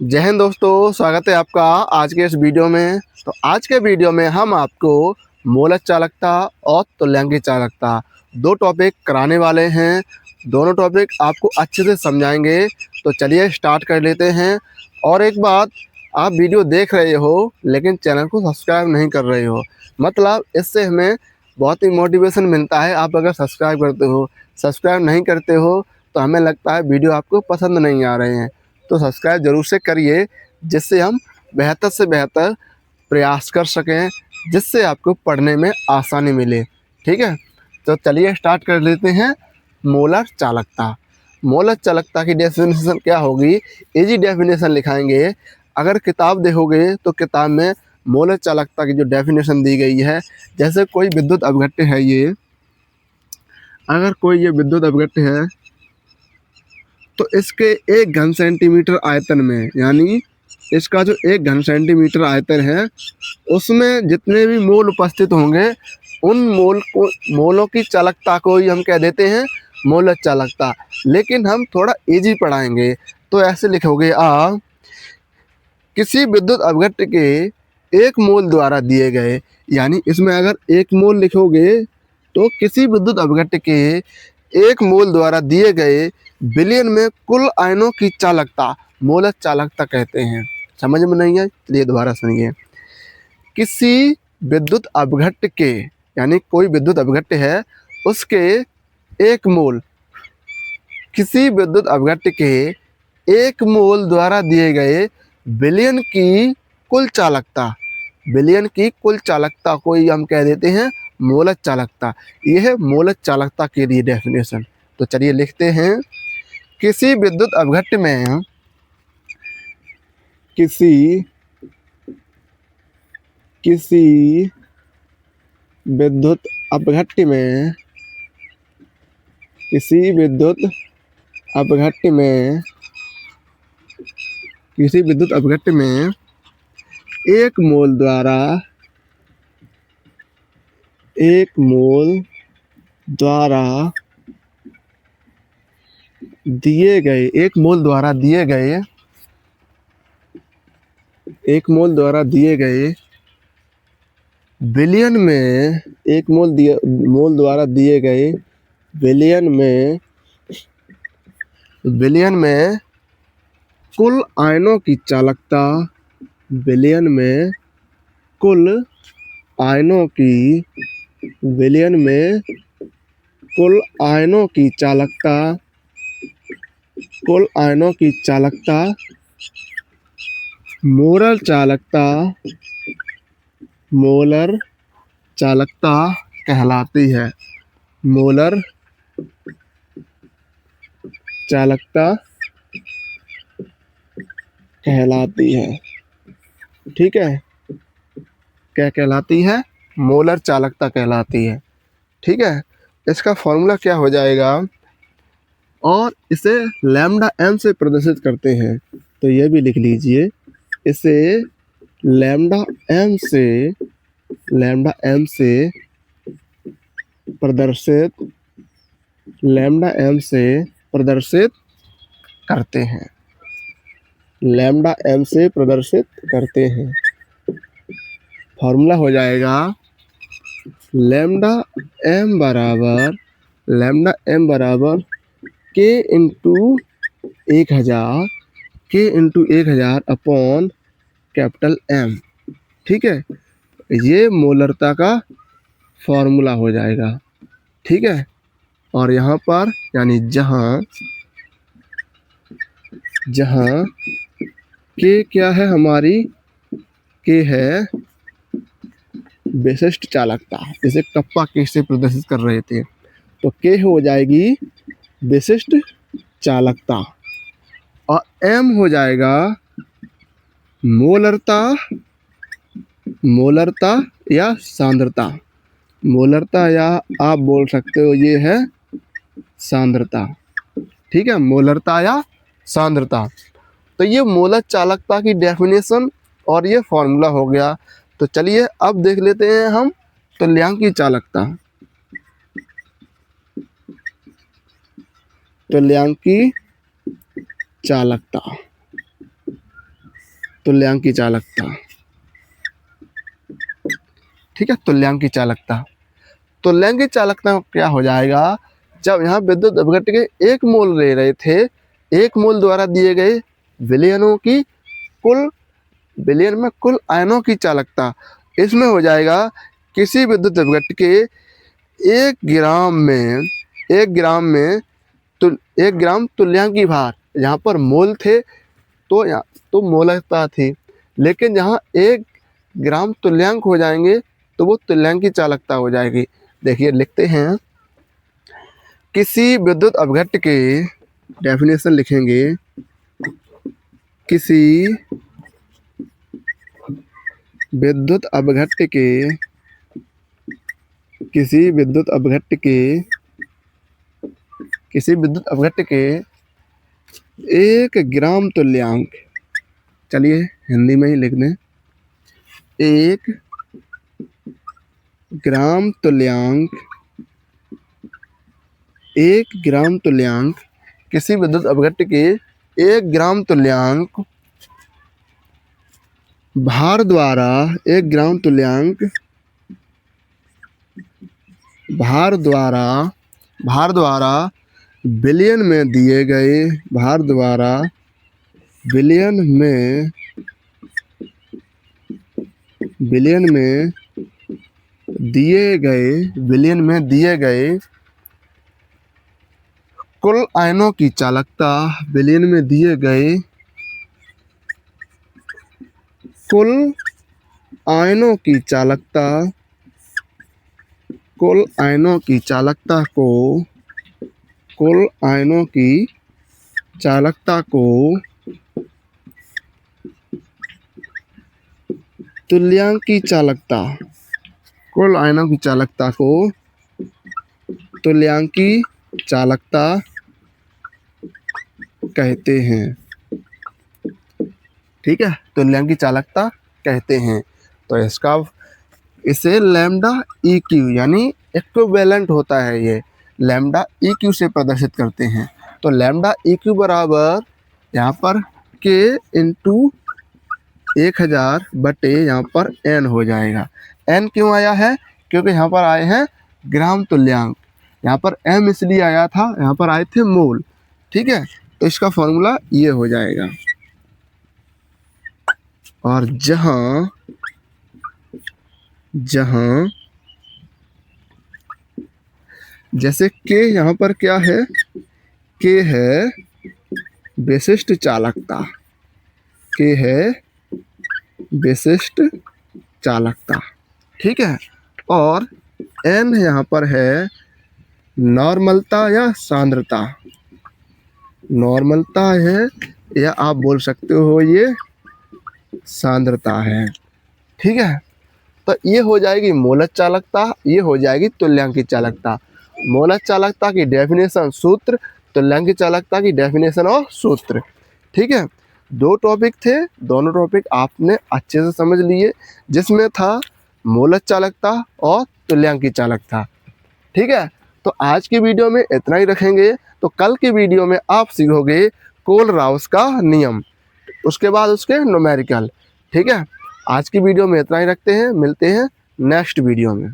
जय हिंद दोस्तों, स्वागत है आपका आज के इस वीडियो में। तो आज के वीडियो में हम आपको मोलक चालकता और तुल्यांकी चालकता दो टॉपिक कराने वाले हैं। दोनों टॉपिक आपको अच्छे से समझाएंगे। तो चलिए स्टार्ट कर लेते हैं। और एक बात, आप वीडियो देख रहे हो लेकिन चैनल को सब्सक्राइब नहीं कर रहे हो, मतलब इससे हमें बहुत ही मोटिवेशन मिलता है। आप अगर सब्सक्राइब करते हो, सब्सक्राइब नहीं करते हो तो हमें लगता है वीडियो आपको पसंद नहीं आ रहे हैं। तो सब्सक्राइब ज़रूर से करिए, जिससे हम बेहतर से बेहतर प्रयास कर सकें, जिससे आपको पढ़ने में आसानी मिले। ठीक है, तो चलिए स्टार्ट कर लेते हैं। मोलर चालकता। मोलर चालकता की डेफिनेशन क्या होगी, इजी डेफिनेशन लिखाएंगे। अगर किताब देखोगे तो किताब में मोलर चालकता की जो डेफिनेशन दी गई है, जैसे कोई विद्युत अपघट्य है, अगर कोई ये विद्युत अपघट्य है तो इसके 1 घन सेंटीमीटर आयतन में, यानी इसका जो 1 घन सेंटीमीटर आयतन है उसमें जितने भी मोल उपस्थित होंगे, उन मोलों की चालकता को ही हम कह देते हैं मोलक चालकता। लेकिन हम थोड़ा इजी पढ़ाएंगे, तो ऐसे लिखोगे आप, किसी विद्युत अपघट्य के 1 मोल द्वारा दिए गए, यानी इसमें अगर 1 मोल लिखोगे तो किसी विद्युत अपघट्य के 1 मोल द्वारा दिए गए विलयन में कुल आयनों की चालकता मोलक चालकता कहते हैं। समझ में नहीं है, चलिए दोबारा सुनिए। किसी विद्युत अपघट्य के, यानी कोई विद्युत अपघट्य है, उसके 1 मोल, किसी विद्युत अपघट्य के 1 मोल द्वारा दिए गए विलयन की कुल चालकता, विलयन की कुल चालकता को ही हम कह देते हैं मोलक चालकता। यह है मोलक चालकता के लिए डेफिनेशन। तो चलिए लिखते हैं। किसी विद्युत अपघट्य में, किसी विद्युत अपघट्य में, किसी विद्युत अपघट्य में, किसी विद्युत अपघट्य में 1 मोल द्वारा, 1 मोल द्वारा दिए गए, 1 मोल द्वारा दिए गए, 1 मोल द्वारा दिए गए विलयन में, 1 मोल द्वारा दिए गए विलयन में कुल आयनों की चालकता, विलयन में कुल आयनों की, विलयन में कुल आयनों की चालकता, कुल आयनों की चालकता मोलर चालकता, मोलर चालकता कहलाती है। मोलर चालकता कहलाती है। ठीक है, क्या कहलाती है? मोलर चालकता कहलाती है। ठीक है, इसका फॉर्मूला क्या हो जाएगा, और इसे लैम्डा एम से प्रदर्शित करते हैं। तो ये भी लिख लीजिए, इसे लैम्डा एम से प्रदर्शित, लैम्डा एम से प्रदर्शित करते हैं, लैम्डा एम से प्रदर्शित करते हैं। फॉर्मूला हो जाएगा लैम्डा एम बराबर के इंटू 1000, के इंटू 1000 अपॉन कैपिटल एम। ठीक है, ये मोलरता का फॉर्मूला हो जाएगा। ठीक है, और यहाँ पर, यानी जहाँ के क्या है हमारी, के है विशिष्ट चालकता, जैसे कप्पा के से प्रदर्शित कर रहे थे, तो के हो जाएगी विशिष्ट चालकता, और एम हो जाएगा मोलरता, मोलरता या सांद्रता, मोलरता या आप बोल सकते हो ये है सांद्रता। ठीक है, मोलरता या सांद्रता। तो ये मोलक चालकता की डेफिनेशन और ये फॉर्मूला हो गया। तो चलिए अब देख लेते हैं हम तुल्यांकी चालकता। तुल्यांकी चालकता, तुल्यांकी चालकता। ठीक है, तुल्यांकी चालकता। तुल्यांकी चालकता क्या हो जाएगा, जब यहाँ विद्युत अपघट्य के 1 मोल ले रहे थे, 1 मोल द्वारा दिए गए विलयनों की कुल विलयन में कुल आयनों की चालकता, इसमें हो जाएगा किसी विद्युत अपघट्य के 1 ग्राम में 1 ग्राम तुल्यांकी भार, यहाँ पर मोल थे तो यहाँ तो मोलकता थी, लेकिन जहाँ 1 ग्राम तुल्यांक हो जाएंगे तो वो तुल्यांकी चालकता हो जाएगी। देखिए लिखते हैं, किसी विद्युत अपघट्य के डेफिनेशन लिखेंगे, किसी विद्युत अपघट्य के 1 ग्राम तुल्यांक, चलिए हिंदी में ही लिख दें, 1 ग्राम तुल्यांक, 1 ग्राम तुल्यांक, किसी विद्युत अपघट्य के 1 ग्राम तुल्यांक भार द्वारा, 1 ग्राम तुल्यांक भार द्वारा विलयन में दिए गए, भार द्वारा विलयन में दिए गए कुल आयनों की चालकता, विलयन में दिए गए कुल आयनों की चालकता, कुल आयनों की चालकता को तुल्यांकी चालकता, कुल आयनों की चालकता को तुल्यांकी चालकता कहते हैं। ठीक है, तुल्यांकी चालकता कहते हैं। तो इसे लैम्डा EQ यानी इक्विवेलेंट होता है, ये लैम्डा EQ से प्रदर्शित करते हैं। तो लैम्डा EQ बराबर यहाँ पर K इंटू 1000 बटे यहाँ पर N हो जाएगा। N क्यों आया है, क्योंकि यहाँ पर आए हैं ग्राम तुल्यांक, यहाँ पर M इसलिए आया था, यहाँ पर आए थे मोल। ठीक है, तो इसका फॉर्मूला ये हो जाएगा। और जहां जैसे K यहाँ पर क्या है, K है विशिष्ट चालकता, K है विशिष्ट चालकता। ठीक है, और N यहाँ पर है नॉर्मलता या सांद्रता, नॉर्मलता है या आप बोल सकते हो ये सांद्रता है। ठीक है, तो ये हो जाएगी मोलक चालकता, ये हो जाएगी तुल्यांकी चालकता। मोलक चालकता की डेफिनेशन सूत्र, तुल्यांकी चालकता की डेफिनेशन और सूत्र। ठीक है, 2 टॉपिक थे, दोनों टॉपिक आपने अच्छे से समझ लिए, जिसमें था मोलक चालकता और तुल्यांकी चालकता। ठीक है, तो आज की वीडियो में इतना ही रखेंगे। तो कल की वीडियो में आप सीखोगे कोलराउस का नियम, उसके बाद उसके न्यूमेरिकल। ठीक है, आज की वीडियो में इतना ही रखते हैं, मिलते हैं नेक्स्ट वीडियो में।